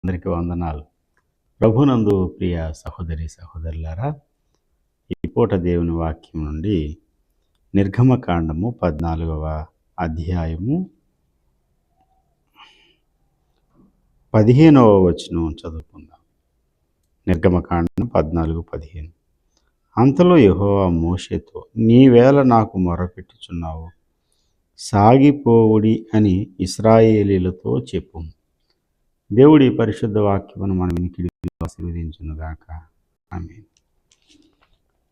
అందరికీ వందనాలు. ప్రభునందు ప్రియ సహోదరి సహోదరులారా, ఈ పూట దేవుని వాక్యం నుండి నిర్గమకాండము 14వ అధ్యాయము 15వ వచనం చదువుకుందాం. నిర్గమకాండం 14:15. అంతలో యెహోవా మోషేతో, నీవేళ నాకు మొరపెట్టుచున్నావు, సాగిపోవుడి అని ఇశ్రాయేలీయులతో చెప్పుము. దేవుడి పరిశుద్ధ వాక్యమును మన వినికిడిలో ఆశీర్వదించునుగాక. ఆమేన్.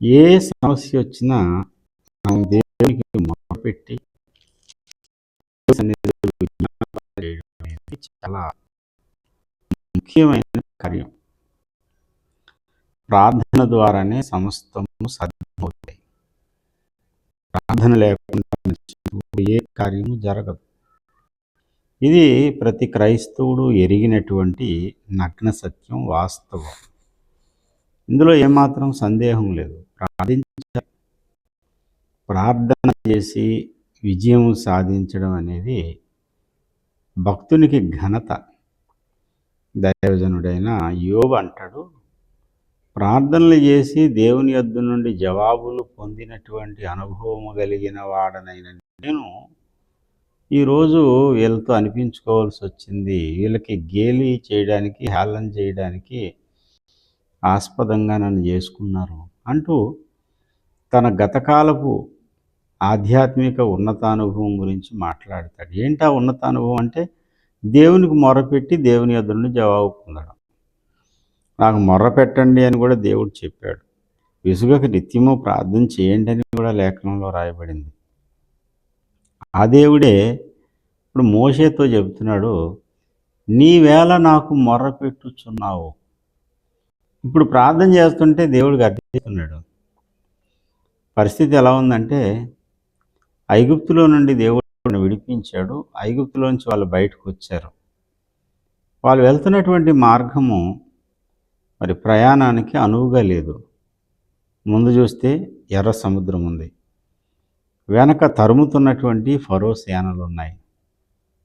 ఏ సమస్య వచ్చినా మనం దేవునికి మొరపెట్టి సన్నిధిలో విజ్ఞాపన చేయడం అనేది చాలా ముఖ్యమైన కార్యం. ప్రార్థన ద్వారానే సమస్తము సాధ్యమవుతాయి. ప్రార్థన లేకుండా ఏ కార్యము జరగదు. ఇది ప్రతి క్రైస్తవుడు ఎరిగినటువంటి నగ్న సత్యం, వాస్తవం. ఇందులో ఏమాత్రం సందేహం లేదు. ప్రార్థన చేసి విజయం సాధించడం అనేది భక్తునికి ఘనత. దైవజనుడైన యోబు అంటాడు, ప్రార్థనలు చేసి దేవుని యొద్ద నుండి జవాబులు పొందినటువంటి అనుభవము కలిగిన వాడనైన నేను ఈరోజు వీళ్ళతో అనిపించుకోవాల్సి వచ్చింది, వీళ్ళకి గేలి చేయడానికి, హేళన చేయడానికి ఆస్పదంగా నన్ను చేసుకున్నారు అంటూ తన గతకాలపు ఆధ్యాత్మిక ఉన్నతానుభవం గురించి మాట్లాడతాడు. ఏంటా ఉన్నతానుభవం అంటే దేవునికి మొర్రపెట్టి దేవుని యొద్ద నుండి జవాబు పొందడం. నాకు మొర్ర పెట్టండి అని కూడా దేవుడు చెప్పాడు. విసుగక నిత్యము ప్రార్థన చేయండి అని కూడా లేఖనంలో రాయబడింది. ఆ దేవుడే ఇప్పుడు మోషేతో చెబుతున్నాడు, నీవేళ నాకు మొర్ర పెట్టుచున్నావు. ఇప్పుడు ప్రార్థన చేస్తుంటే దేవుడికి అర్థిస్తున్నాడు. పరిస్థితి ఎలా ఉందంటే, ఐగుప్తులో నుండి దేవుడు విడిపించాడు. ఐగుప్తులోంచి వాళ్ళు బయటకు వచ్చారు. వాళ్ళు వెళ్తున్నటువంటి మార్గము మరి ప్రయాణానికి అనువుగా లేదు. ముందు చూస్తే ఎర్ర సముద్రం ఉంది, వెనక తరుముతున్నటువంటి ఫరో సేనలు ఉన్నాయి.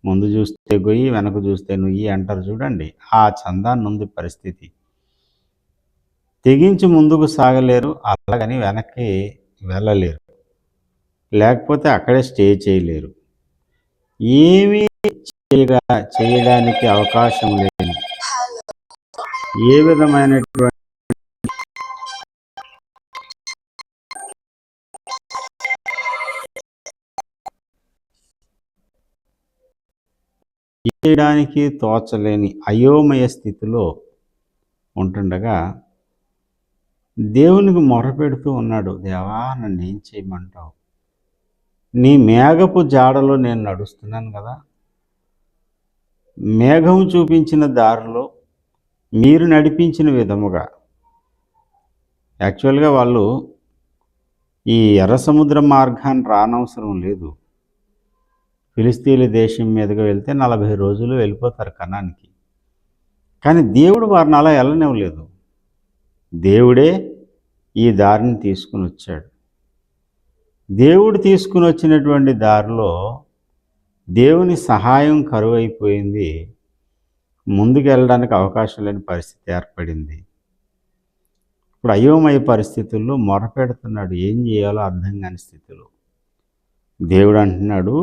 ముందు చూస్తే గొయ్యి, వెనక చూస్తే నుయ్యి అంటారు చూడండి, ఆ చందాన్ని ఉంది పరిస్థితి. తెగించి ముందుకు సాగలేరు, అలాగని వెనక్కి వెళ్ళలేరు, లేకపోతే అక్కడే స్టే చేయలేరు. ఏమీ చేయడానికి అవకాశం లేదు. ఏ విధమైనటువంటి చేయడానికి తోచలేని అయోమయ స్థితిలో ఉంటుండగా దేవునికి మొరపెడుతూ ఉన్నాడు, దేవా నన్ను ఏం చేయమంటావు? నీ మేఘపు జాడలో నేను నడుస్తున్నాను కదా, మేఘం చూపించిన దారిలో మీరు నడిపించిన విధముగా. యాక్చువల్గా వాళ్ళు ఈ ఎర్ర సముద్ర మార్గాన్ని రానవసరం లేదు. ఫిలిస్తీన్ల దేశం మీదుగా వెళ్తే 40 రోజులు వెళ్ళిపోతారు కనానికి. కానీ దేవుడు వారిని అలా వెళ్ళనివ్వలేదు. దేవుడే ఈ దారిని తీసుకుని వచ్చాడు. దేవుడు తీసుకుని వచ్చినటువంటి దారిలో దేవుని సహాయం కరువైపోయింది. ముందుకు వెళ్ళడానికి అవకాశం లేని పరిస్థితి ఏర్పడింది. ఇప్పుడు అయోమయ పరిస్థితుల్లో మొరపెడుతున్నాడు, ఏం చేయాలో అర్థం కాని స్థితిలో. దేవుడు అంటున్నాడు,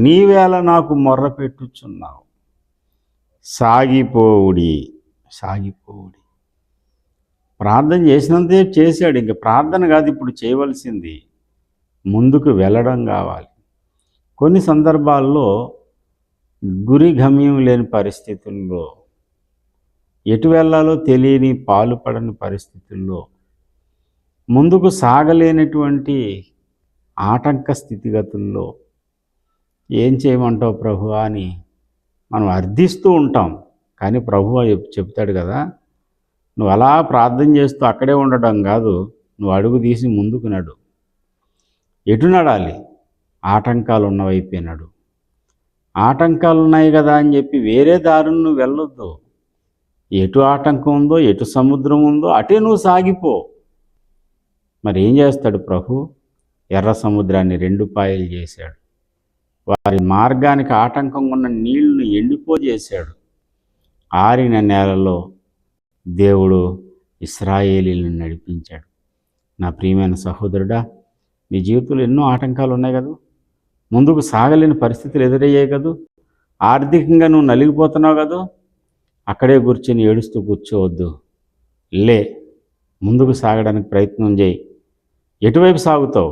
నీవేళ నాకు మొర్ర పెట్టుచున్నావు, సాగిపోవుడి. ప్రార్థన చేసినంతే చేశాడు. ఇంక ప్రార్థన కాదు ఇప్పుడు చేయవలసింది, ముందుకు వెళ్ళడం కావాలి. కొన్ని సందర్భాల్లో గురి గమ్యం లేని పరిస్థితుల్లో, ఎటు వెళ్ళాలో తెలియని పాలుపడని పరిస్థితుల్లో, ముందుకు సాగలేనటువంటి ఆటంక స్థితిగతుల్లో ఏం చేయమంటావు ప్రభువా అని మనం అర్థిస్తూ ఉంటాం. కానీ ప్రభువా చెప్తాడు కదా, నువ్వు అలా ప్రార్థన చేస్తూ అక్కడే ఉండడం కాదు, నువ్వు అడుగు తీసి ముందుకు నడు. ఎటు నడాలి? ఆటంకాలు ఉన్నవైపే నడు. ఆటంకాలు ఉన్నాయి కదా అని చెప్పి వేరే దారిని నువ్వు వెళ్ళొద్దు. ఎటు ఆటంకం ఉందో, ఎటు సముద్రం ఉందో అటే నువ్వు సాగిపో. మరి ఏం చేస్తాడు ప్రభు? ఎర్ర సముద్రాన్ని 2 పాయలు చేశాడు. వారి మార్గానికి ఆటంకంగా ఉన్న నీళ్లను ఎండిపోజేశాడు. ఆరిన నేలలో దేవుడు ఇశ్రాయేలీలను నడిపించాడు. నా ప్రియమైన సహోదరుడా, నీ జీవితంలో ఎన్నో ఆటంకాలు ఉన్నాయి కదా, ముందుకు సాగలేని పరిస్థితులు ఎదురయ్యాయి కదా, ఆర్థికంగా నువ్వు నలిగిపోతున్నావు కదా, అక్కడే కూర్చొని ఏడుస్తూ కూర్చోవద్దు. లే, ముందుకు సాగడానికి ప్రయత్నం చేయి. ఎటువైపు సాగుతావు?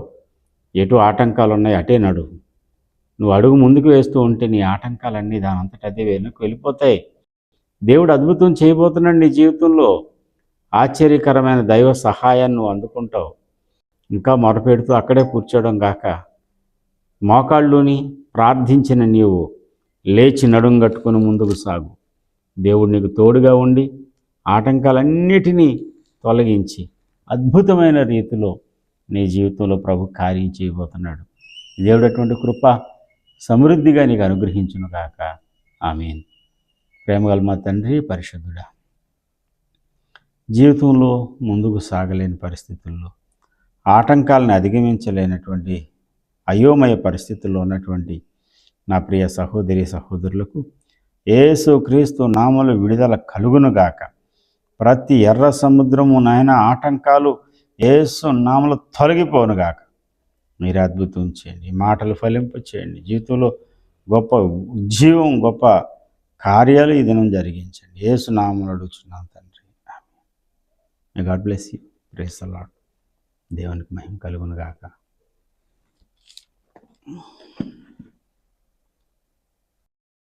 ఎటు ఆటంకాలు ఉన్నాయి అటే నడు. నువ్వు అడుగు ముందుకు వేస్తూ ఉంటే నీ ఆటంకాలన్నీ దానంతట అదే వెనక్కి వెళ్ళిపోతాయి. దేవుడు అద్భుతం చేయబోతున్నాడు నీ జీవితంలో. ఆశ్చర్యకరమైన దైవ సహాయాన్ని నువ్వు అందుకుంటావు. ఇంకా మొరపెడుతూ అక్కడే కూర్చోవడం గాక, మోకాళ్ళుని ప్రార్థించిన నీవు లేచి నడుం కట్టుకుని ముందుకు సాగు. దేవుడు నీకు తోడుగా ఉండి ఆటంకాలన్నిటినీ తొలగించి అద్భుతమైన రీతిలో నీ జీవితంలో ప్రభు కార్యం చేయబోతున్నాడు. దేవుడు అటువంటి కృప సమృద్ధిగా నీకు అనుగ్రహించును గాక. ఆమేన్. ప్రేమగల మా తండ్రి, పరిశుద్ధుడా, జీవితంలో ముందుకు సాగలేని పరిస్థితుల్లో, ఆటంకాలను అధిగమించలేనటువంటి అయోమయ పరిస్థితుల్లో ఉన్నటువంటి నా ప్రియ సహోదరి సహోదరులకు యేసు క్రీస్తు నామములో విడుదల కలుగునుగాక. ప్రతి ఎర్ర సముద్రము నాయన ఆటంకాలు యేసు నామములో తొలగిపోనుగాక. మీరు అద్భుతం చేయండి, మాటలు ఫలింప చేయండి, జీవితంలో గొప్ప ఉజ్జీవం, గొప్ప కార్యాలు ఈ దినం జరిగించండి. యేసు నామములో అడుగుచున్నాం తండ్రి. May God bless you. Praise the Lord. దేవునికి మహిమ కలుగునుగాక.